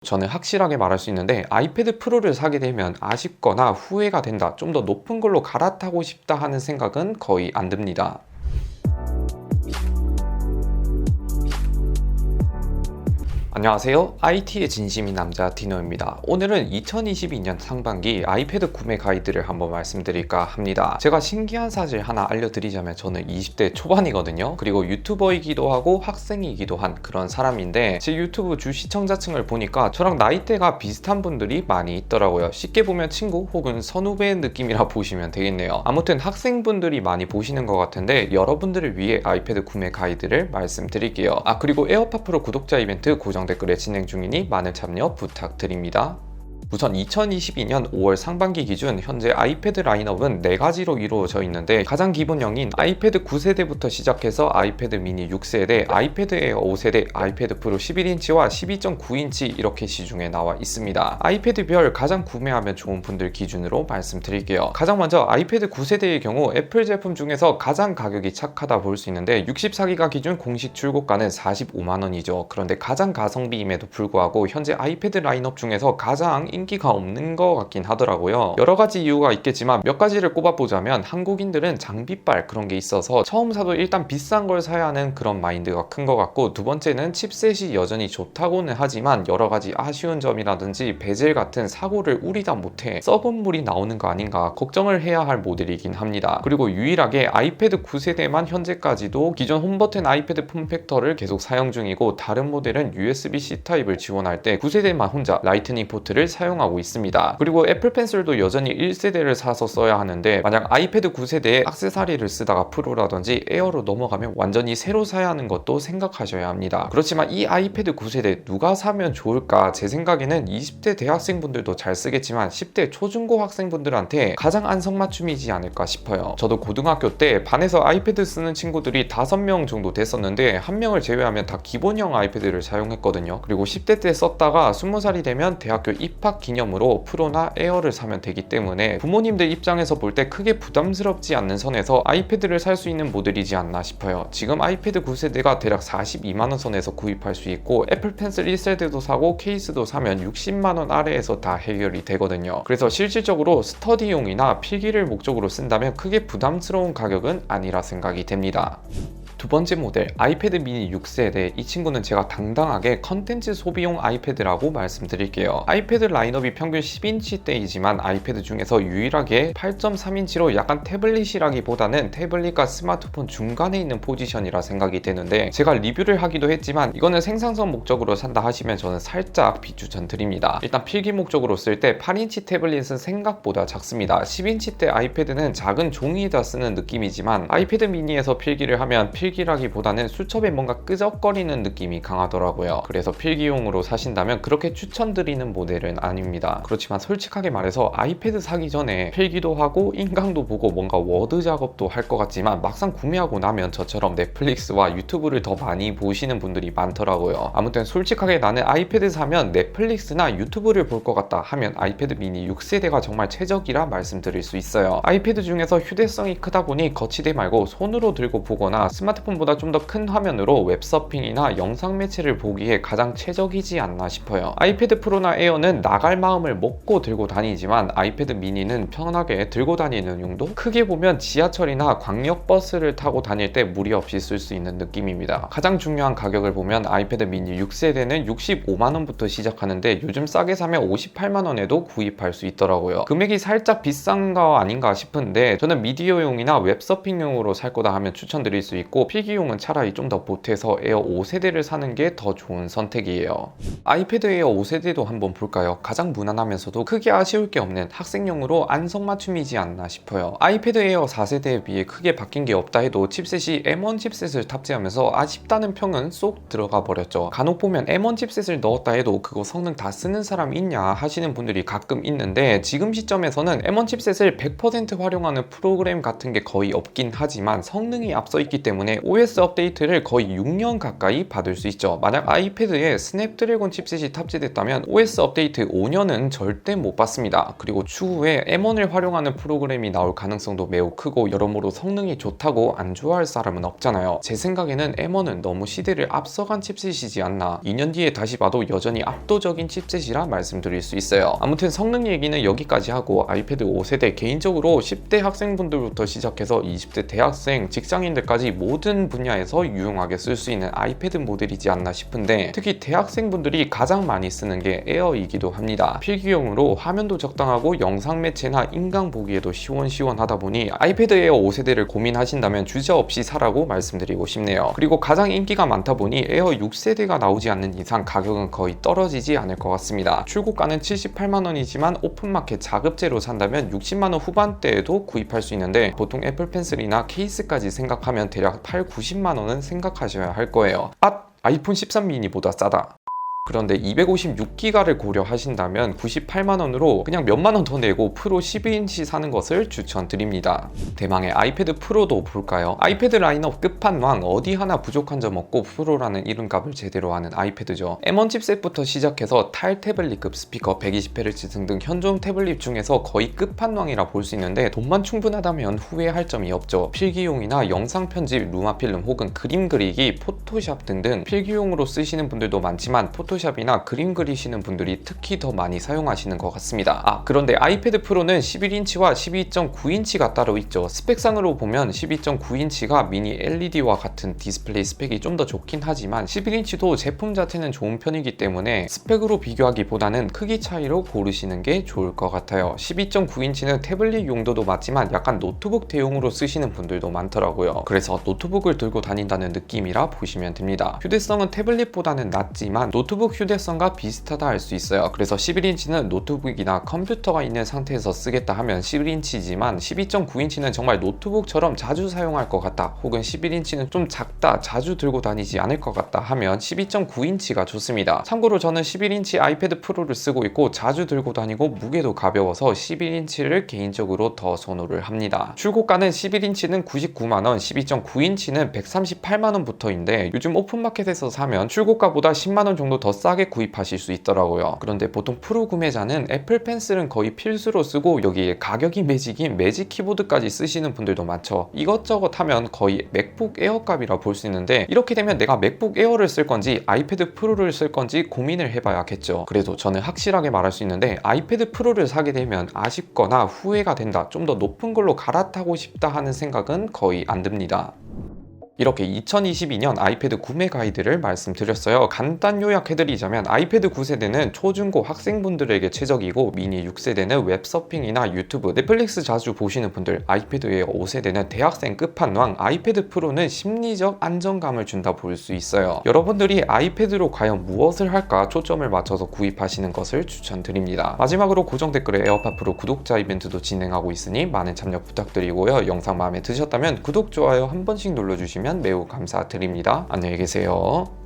저는 확실하게 말할 수 있는데 아이패드 프로를 사게 되면 아쉽거나 후회가 된다, 좀 더 높은 걸로 갈아타고 싶다 하는 생각은 거의 안 듭니다. 안녕하세요. IT의 진심인 남자 디노입니다. 오늘은 2022년 상반기 아이패드 구매 가이드를 한번 말씀드릴까 합니다. 제가 신기한 사실 하나 알려드리자면 저는 20대 초반이거든요. 그리고 유튜버이기도 하고 학생이기도 한 그런 사람인데 제 유튜브 주 시청자층을 보니까 저랑 나이대가 비슷한 분들이 많이 있더라고요. 쉽게 보면 친구 혹은 선후배 느낌이라 보시면 되겠네요. 아무튼 학생분들이 많이 보시는 것 같은데 여러분들을 위해 아이패드 구매 가이드를 말씀드릴게요. 그리고 에어팟 프로 구독자 이벤트 고정 댓글에 진행 중이니 많은 참여 부탁드립니다. 우선 2022년 5월 상반기 기준 현재 아이패드 라인업은 4가지로 이루어져 있는데 가장 기본형인 아이패드 9세대부터 시작해서 아이패드 미니 6세대, 아이패드 에어 5세대, 아이패드 프로 11인치와 12.9인치 이렇게 시중에 나와 있습니다. 아이패드별 가장 구매하면 좋은 분들 기준으로 말씀드릴게요. 가장 먼저 아이패드 9세대의 경우 애플 제품 중에서 가장 가격이 착하다 볼 수 있는데 64기가 기준 공식 출고가는 45만원이죠. 그런데 가장 가성비임에도 불구하고 현재 아이패드 라인업 중에서 가장 인기가 없는 것 같긴 하더라고요. 여러 가지 이유가 있겠지만 몇 가지를 꼽아보자면 한국인들은 장비빨 그런 게 있어서 처음 사도 일단 비싼 걸 사야 하는 그런 마인드가 큰 것 같고, 두 번째는 칩셋이 여전히 좋다고는 하지만 여러 가지 아쉬운 점이라든지 베젤 같은 사고를 우리다 못해 썩은 물이 나오는 거 아닌가 걱정을 해야 할 모델이긴 합니다. 그리고 유일하게 아이패드 9세대만 현재까지도 기존 홈버튼 아이패드 폼팩터를 계속 사용 중이고, 다른 모델은 USB-C 타입을 지원할 때 9세대만 혼자 라이트닝 포트를 사용하고 있습니다. 그리고 애플 펜슬도 여전히 1세대를 사서 써야 하는데 만약 아이패드 9세대에 액세서리를 쓰다가 프로라든지 에어로 넘어가면 완전히 새로 사야 하는 것도 생각하셔야 합니다. 그렇지만 이 아이패드 9세대 누가 사면 좋을까? 제 생각에는 20대 대학생분들도 잘 쓰겠지만 10대 초중고 학생분들한테 가장 안성맞춤이지 않을까 싶어요. 저도 고등학교 때 반에서 아이패드 쓰는 친구들이 5명 정도 됐었는데 한 명을 제외하면 다 기본형 아이패드를 사용했거든요. 그리고 10대 때 썼다가 20살이 되면 대학교 입학 기념으로 프로나 에어를 사면 되기 때문에 부모님들 입장에서 볼 때 크게 부담스럽지 않는 선에서 아이패드를 살 수 있는 모델이지 않나 싶어요. 지금 아이패드 9세대가 대략 42만원 선에서 구입할 수 있고 애플 펜슬 1세대도 사고 케이스도 사면 60만원 아래에서 다 해결이 되거든요. 그래서 실질적으로 스터디용이나 필기를 목적으로 쓴다면 크게 부담스러운 가격은 아니라 생각이 됩니다. 두 번째 모델 아이패드 미니 6세대, 이 친구는 제가 당당하게 컨텐츠 소비용 아이패드라고 말씀드릴게요. 아이패드 라인업이 평균 10인치대이지만 아이패드 중에서 유일하게 8.3인치로 약간 태블릿이라기보다는 태블릿과 스마트폰 중간에 있는 포지션이라 생각이 되는데, 제가 리뷰를 하기도 했지만 이거는 생산성 목적으로 산다 하시면 저는 살짝 비추천드립니다. 일단 필기 목적으로 쓸 때 8인치 태블릿은 생각보다 작습니다. 10인치대 아이패드는 작은 종이에다 쓰는 느낌이지만 아이패드 미니에서 필기를 하면 필기라기보다는 수첩에 뭔가 끄적거리는 느낌이 강하더라고요. 그래서 필기용으로 사신다면 그렇게 추천드리는 모델은 아닙니다. 그렇지만 솔직하게 말해서 아이패드 사기 전에 필기도 하고 인강도 보고 뭔가 워드 작업도 할 것 같지만 막상 구매하고 나면 저처럼 넷플릭스와 유튜브를 더 많이 보시는 분들이 많더라고요. 아무튼 솔직하게 나는 아이패드 사면 넷플릭스나 유튜브를 볼 것 같다 하면 아이패드 미니 6세대가 정말 최적이라 말씀드릴 수 있어요. 아이패드 중에서 휴대성이 크다 보니 거치대 말고 손으로 들고 보거나 스마트폰보다 좀 더 큰 화면으로 웹서핑이나 영상 매체를 보기에 가장 최적이지 않나 싶어요. 아이패드 프로나 에어는 나갈 마음을 먹고 들고 다니지만 아이패드 미니는 편하게 들고 다니는 용도? 크게 보면 지하철이나 광역버스를 타고 다닐 때 무리 없이 쓸 수 있는 느낌입니다. 가장 중요한 가격을 보면 아이패드 미니 6세대는 65만원부터 시작하는데 요즘 싸게 사면 58만원에도 구입할 수 있더라고요. 금액이 살짝 비싼 거 아닌가 싶은데 저는 미디어용이나 웹서핑용으로 살 거다 하면 추천드릴 수 있고, 필기용은 차라리 좀 더 보태서 에어 5세대를 사는 게 더 좋은 선택이에요. 아이패드 에어 5세대도 한번 볼까요? 가장 무난하면서도 크게 아쉬울 게 없는 학생용으로 안성맞춤이지 않나 싶어요. 아이패드 에어 4세대에 비해 크게 바뀐 게 없다 해도 칩셋이 M1 칩셋을 탑재하면서 아쉽다는 평은 쏙 들어가 버렸죠. 간혹 보면 M1 칩셋을 넣었다 해도 그거 성능 다 쓰는 사람 있냐 하시는 분들이 가끔 있는데, 지금 시점에서는 M1 칩셋을 100% 활용하는 프로그램 같은 게 거의 없긴 하지만 성능이 앞서 있기 때문에 때문에 OS 업데이트를 거의 6년 가까이 받을 수 있죠. 만약 아이패드에 스냅드래곤 칩셋이 탑재됐다면 OS 업데이트 5년은 절대 못 받습니다. 그리고 추후에 M1을 활용하는 프로그램이 나올 가능성도 매우 크고 여러모로 성능이 좋다고 안 좋아할 사람은 없잖아요. 제 생각에는 M1은 너무 시대를 앞서간 칩셋이지 않나. 2년 뒤에 다시 봐도 여전히 압도적인 칩셋이라 말씀드릴 수 있어요. 아무튼 성능 얘기는 여기까지 하고 아이패드 5세대 개인적으로 10대 학생분들부터 시작해서 20대 대학생, 직장인들까지 모든 분야에서 유용하게 쓸 수 있는 아이패드 모델이지 않나 싶은데 특히 대학생분들이 가장 많이 쓰는 게 에어이기도 합니다. 필기용으로 화면도 적당하고 영상 매체나 인강 보기에도 시원시원하다 보니 아이패드 에어 5세대를 고민하신다면 주저없이 사라고 말씀드리고 싶네요. 그리고 가장 인기가 많다 보니 에어 6세대가 나오지 않는 이상 가격은 거의 떨어지지 않을 것 같습니다. 출고가는 78만원이지만 오픈마켓 자급제로 산다면 60만원 후반대에도 구입할 수 있는데 보통 애플 펜슬이나 케이스까지 생각하면 대략 90만원은 생각하셔야 할 거예요. 아이폰 13 미니보다 싸다. 그런데 256기가를 고려하신다면 98만원으로 그냥 몇만원 더 내고 프로 12인치 사는 것을 추천드립니다. 대망의 아이패드 프로도 볼까요? 아이패드 라인업 끝판왕, 어디 하나 부족한 점 없고 프로라는 이름값을 제대로 하는 아이패드죠. M1 칩셋부터 시작해서 탈 태블릿급 스피커 120Hz 등등 현존 태블릿 중에서 거의 끝판왕이라 볼 수 있는데 돈만 충분하다면 후회할 점이 없죠. 필기용이나 영상 편집, 루마필름 혹은 그림 그리기, 포토샵 등등 필기용으로 쓰시는 분들도 많지만 포토샵이나 그림 그리시는 분들이 특히 더 많이 사용하시는 것 같습니다. 그런데 아이패드 프로는 11인치와 12.9인치가 따로 있죠. 스펙상으로 보면 12.9인치가 미니 LED와 같은 디스플레이 스펙이 좀 더 좋긴 하지만 11인치도 제품 자체는 좋은 편이기 때문에 스펙으로 비교하기보다는 크기 차이로 고르시는 게 좋을 것 같아요. 12.9인치는 태블릿 용도도 맞지만 약간 노트북 대용으로 쓰시는 분들도 많더라고요. 그래서 노트북을 들고 다닌다는 느낌이라 보시면 됩니다. 휴대성은 태블릿보다는 낮지만 노트북 휴대성과 비슷하다 할 수 있어요. 그래서 11인치는 노트북이나 컴퓨터가 있는 상태에서 쓰겠다 하면 11인치지만 12.9인치는 정말 노트북처럼 자주 사용할 것 같다, 혹은 11인치는 좀 작다, 자주 들고 다니지 않을 것 같다 하면 12.9인치가 좋습니다. 참고로 저는 11인치 아이패드 프로를 쓰고 있고 자주 들고 다니고 무게도 가벼워서 11인치를 개인적으로 더 선호를 합니다. 출고가는 11인치는 99만원, 12.9인치는 138만원부터인데 요즘 오픈마켓에서 사면 출고가보다 10만원 정도 더 싸게 구입하실 수 있더라고요. 그런데 보통 프로 구매자는 애플 펜슬은 거의 필수로 쓰고 여기에 가격이 매직인 매직 키보드까지 쓰시는 분들도 많죠. 이것저것 하면 거의 맥북 에어 값이라 볼 수 있는데 이렇게 되면 내가 맥북 에어를 쓸 건지 아이패드 프로를 쓸 건지 고민을 해봐야겠죠. 그래도 저는 확실하게 말할 수 있는데 아이패드 프로를 사게 되면 아쉽거나 후회가 된다, 좀 더 높은 걸로 갈아타고 싶다 하는 생각은 거의 안 듭니다. 이렇게 2022년 아이패드 구매 가이드를 말씀드렸어요. 간단 요약해드리자면 아이패드 9세대는 초중고 학생분들에게 최적이고 미니 6세대는 웹서핑이나 유튜브, 넷플릭스 자주 보시는 분들, 아이패드 에어 5세대는 대학생 끝판왕, 아이패드 프로는 심리적 안정감을 준다 볼 수 있어요. 여러분들이 아이패드로 과연 무엇을 할까 초점을 맞춰서 구입하시는 것을 추천드립니다. 마지막으로 고정 댓글에 에어팟 프로 구독자 이벤트도 진행하고 있으니 많은 참여 부탁드리고요. 영상 마음에 드셨다면 구독, 좋아요 한 번씩 눌러주시면 매우 감사드립니다. 안녕히 계세요.